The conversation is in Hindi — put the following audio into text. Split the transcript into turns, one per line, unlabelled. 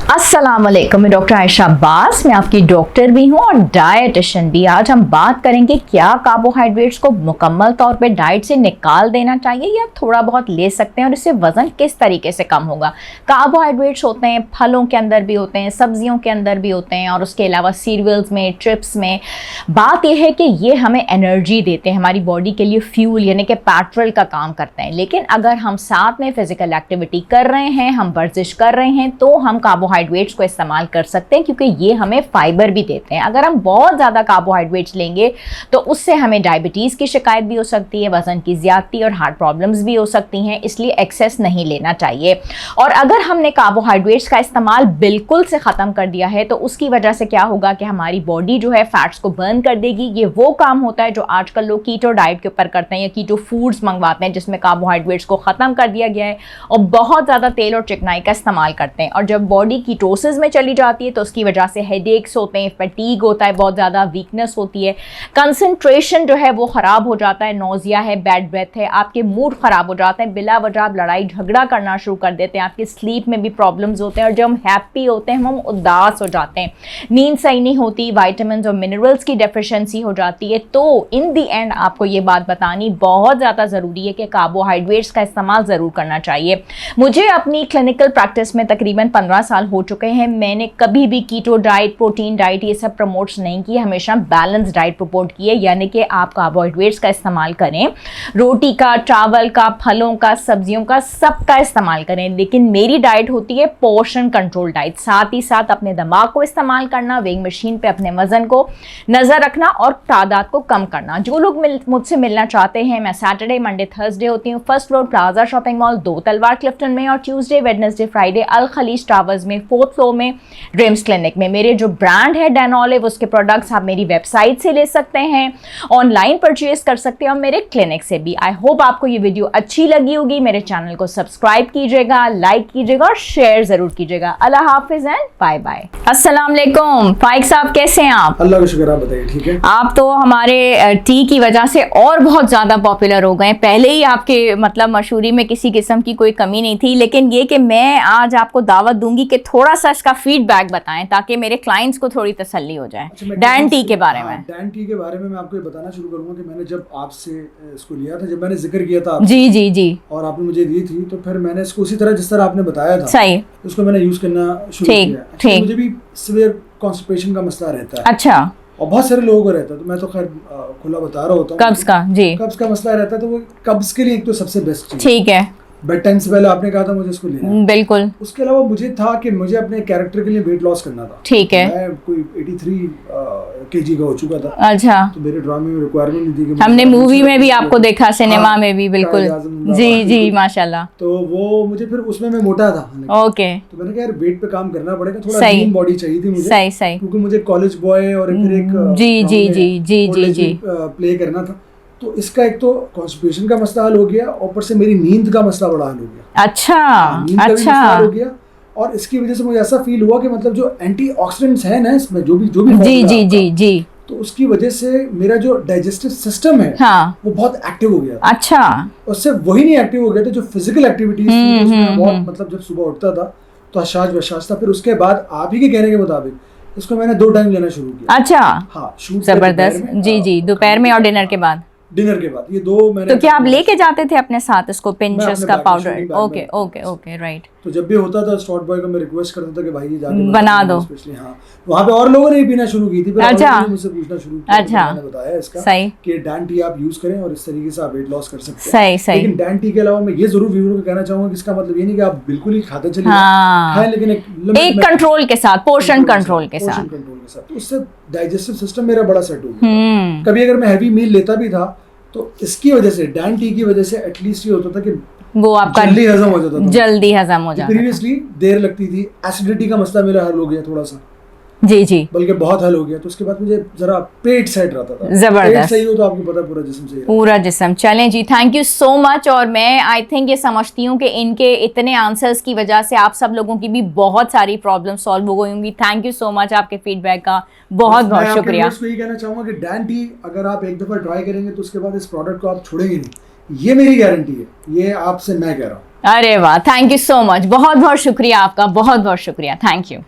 अस्सलामुअलैकुम, मैं डॉक्टर आयशा अब्बास, मैं आपकी डॉक्टर भी हूँ और डाइटिशियन भी। आज हम बात करेंगे क्या कार्बोहाइड्रेट्स को मुकम्मल तौर पे डाइट से निकाल देना चाहिए या थोड़ा बहुत ले सकते हैं और इससे वज़न किस तरीके से कम होगा। कार्बोहाइड्रेट्स होते हैं फलों के अंदर भी होते हैं, सब्जियों के अंदर भी होते हैं और उसके अलावा सीरियल्स में, चिप्स में। बात यह है कि ये हमें एनर्जी देते हैं, हमारी बॉडी के लिए फ्यूल यानी कि पेट्रोल का काम करते हैं। लेकिन अगर हम साथ में फिजिकल एक्टिविटी कर रहे हैं, हम वर्जिश कर रहे हैं, तो हम कार्बोहाइड्रेट्स को इस्तेमाल कर सकते हैं क्योंकि ये हमें फाइबर भी देते हैं। अगर हम बहुत ज़्यादा कार्बोहाइड्रेट्स लेंगे तो उससे हमें डायबिटीज़ की शिकायत भी हो सकती है, वज़न की ज़्यादती और हार्ट प्रॉब्लम्स भी हो सकती हैं, इसलिए एक्सेस नहीं लेना चाहिए। और अगर हमने कार्बोहाइड्रेट्स का इस्तेमाल बिल्कुल से ख़त्म कर दिया है तो उसकी वजह से क्या होगा कि हमारी बॉडी जो है फैट्स को बर्न कर देगी। ये वो काम होता है जो आजकल लोग कीटो डाइट के ऊपर करते हैं या कीटो फूड्स मंगवाते हैं जिसमें कार्बोहाइड्रेट्स को ख़त्म कर दिया गया है और बहुत ज़्यादा तेल और चिकनाई का इस्तेमाल करते हैं। और जब बॉडी कीटोसिस में चली जाती है तो उसकी वजह से हेडेक्स होते हैं, फटीग होता है, बहुत ज़्यादा वीकनेस होती है, कंसंट्रेशन जो है वो ख़राब हो जाता है, नोजिया है, बैड ब्रेथ है, आपके मूड ख़राब हो जाते हैं, बिला वजह आप लड़ाई झगड़ा करना शुरू कर देते हैं, आपकी स्लीप में भी प्रॉब्लम्स होते हैं और जब हम हैप्पी होते हैं हम उदास हो जाते हैं, नींद सही नहीं होती, वाइटामिन और मिनरल्स की डेफिशिएंसी हो जाती है। तो इन दी एंड आपको ये बात बतानी बहुत ज़्यादा ज़रूरी है कि कार्बोहाइड्रेट्स का इस्तेमाल ज़रूर करना चाहिए। मुझे अपनी क्लिनिकल प्रैक्टिस में तकरीबन 15 साल हो चुके हैं। मैंने कभी भी कीटो डाइट, प्रोटीन डाइट ये सब प्रमोट्स नहीं की, हमेशा बैलेंस डाइट प्रमोट की है, यानी कि आप कार्बोहाइड्रेट्स का इस्तेमाल करें, रोटी का, चावल का, फलों का, सब्जियों का, सबका इस्तेमाल करें। लेकिन मेरी डाइट होती है पोर्शन कंट्रोल डाइट, साथ ही साथ अपने दिमाग को इस्तेमाल करना, वेइंग मशीन पे अपने वजन को नज़र रखना और तादाद को कम करना। जो लोग मुझसे मिलना चाहते हैं, मैं सैटरडे, मंडे, थर्सडे होती हूँ first floor plaza shopping mall 2 तलवार क्लिफ्टन में और ट्यूसडे, वेडनेसडे, फ्राइडे अल खलीज टावर्स में 4th फ्लोर में ड्रीम्स क्लिनिक में। मेरे जो ब्रांड है डेनोलिव, उसके प्रोडक्ट्स आप मेरी वेबसाइट से ले सकते हैं, ऑनलाइन परचेज कर सकते हैं और मेरे क्लिनिक से भी। आई होप आपको ये वीडियो अच्छी लगी होगी। मेरे चैनल को सब्सक्राइब कीजिएगा, लाइक कीजिएगा और शेयर जरूर कीजिएगा। अल्लाह हाफिज एंड बाय बाय। अस्सलाम वालेकुम फाइक साहब, कैसे हैं आप?
अल्लाह का शुक्र, आप बताइए ठीक है।
आप तो हमारे टी की वजह से और बहुत ज़्यादा पॉपुलर हो गए। पहले ही आपके मतलब मशहूरी में किसी किस्म की कोई कमी नहीं थी, लेकिन ये कि मैं आज आपको दावत दूंगी कि थोड़ा सा इसका फीडबैक बताएं ताकि मेरे क्लाइंट्स को थोड़ी तसल्ली हो जाए। डैन टी के बारे में।
डैन टी के बारे में मैं आपको बताना शुरू करूंगा कि मैंने जब आपसे इसको लिया था, जब मैंने जिक्र किया था
जी जी जी
और आपने मुझे दी थी, तो फिर मैंने इसको उसी तरह जिस तरह आपने बताया था
सही
उसको मैंने यूज करना शुरू किया।
ठीक।
मुझे भी सीवियर कॉन्स्टिपेशन का मसला रहता है।
अच्छा।
और बहुत सारे लोगों को रहता है, तो मैं तो खैर खुला बता रहा होता हूँ।
कब्ज का? जी,
कब्ज का मसला रहता है तो वो कब्ज के लिए एक तो सबसे बेस्ट चीज।
ठीक है।
बेड टाइम से पहले आपने कहा था मुझे इसको लेना है।
बिल्कुल।
उसके अलावा मुझे था कि मुझे अपने कैरेक्टर के लिए वेट लॉस करना था।
ठीक है।
मैं कोई 83 kg का हो चुका था।
अच्छा।
तो मेरे ड्रामे में रिक्वायरमेंट नहीं थी कि
हमने मूवी में भी आपको देखा, सिनेमा
हाँ,
में भी। बिल्कुल जी जी माशाल्लाह।
तो वो मुझे फिर उसमें मैं मोटा था।
ओके।
तो मैंने कहा यार वेट पे काम करना पड़ेगा, थोड़ा लीन बॉडी चाहिए थी मुझे।
सही सही।
क्योंकि मुझे कॉलेज बॉय और फिर एक
जी जी जी जी जी जी
प्ले करना था। तो इसका एक तो कॉन्स्टिपेशन का मसला हल हो गया, ऊपर से मेरी नींद का मसला बड़ा हल हो गया।
अच्छा
नींद का भी
अच्छा।
मसला हल हो गया और इसकी वजह से मुझे ऐसा फील हुआ कि मतलब जो एंटीऑक्सीडेंट्स हैं ना इसमें, जो भी
जी जी जी जी,
तो उसकी वजह से मेरा जो डाइजेस्टिव सिस्टम है
हाँ,
वो बहुत एक्टिव हो गया।
अच्छा।
उससे वही नहीं एक्टिव हो गया था जो फिजिकल एक्टिविटीज थी उसमें बहुत, मतलब जब सुबह उठता था तो अशाज वशाज था। फिर उसके बाद आप ही के कहने के मुताबिक इसको मैंने 2 टाइम लेना शुरू किया।
अच्छा।
हाँ, शूट
जबरदस्त। जी जी, दोपहर में और डिनर के बाद।
डिनर के बाद ये 2 मैंने।
तो क्या आप लेके जाते थे अपने साथ इसको, पिंचेस का पाउडर? ओके
में
ओके ओके, राइट।
तो जब भी होता था स्टॉट बॉय को मैं रिक्वेस्ट करता था कि भाई ये जाके
बना दो।
स्पेशली हाँ, वहाँ पे और लोगों ने भी पीना शुरू की थी।
अच्छा।
मुझसे पूछना शुरू किया।
अच्छा।
मैंने बताया इसका
सही
कि डैन टी आप यूज करें और इस तरीके से आप वेट लॉस कर सकते हैं।
सही सही।
लेकिन डैन टी के अलावा मैं ये जरूर व्यूअर को कहना चाहूंगा कि इसका मतलब ये नहीं कि आप बिल्कुल ही खाते चलिए।
हाँ,
खाएं लेकिन
एक कंट्रोल के साथ, पोर्शन कंट्रोल के साथ।
तो उससे डाइजेस्टिव सिस्टम मेरा बड़ा सेट हो गया। कभी अगर मैं हैवी मील लेता भी था तो इसकी वजह से, डैन टी की वजह से एटलीस्ट ये होता था कि
वो आपका
जल्दी हजम हो जाता था।
जल्दी हजम हो जाता था।
प्रीवियसली देर लगती थी। एसिडिटी का मसला मेरा हल हो गया थोड़ा सा।
जी जी,
बल्कि बहुत हल हो गया। तो उसके बाद मुझे जरा पेट सेट रहता था।
जबरदस्त।
पेट सही हो तो आपको पता पूरा जिस्म सही है।
पूरा जिस्म। चलें जी, थैंक यू सो मच। और मैं आई थिंक ये समझती हूँ कि इनके इतने आंसर्स की वजह से आप सब लोगों की भी बहुत सारी प्रॉब्लम सॉल्व हो गई होंगी। थैंक यू सो मच आपके फीडबैक का, बहुत बहुत शुक्रिया।
मैं यही कहना चाहूंगा कि डैन टी अगर आप एक दफा ट्राई करेंगे तो उसके बाद इस प्रोडक्ट को आप छोड़ेंगे नहीं, ये मेरी गारंटी है। ये आपसे मैं कह रहा हूँ।
अरे वाह, थैंक यू सो मच, बहुत बहुत शुक्रिया आपका, बहुत बहुत शुक्रिया, थैंक यू।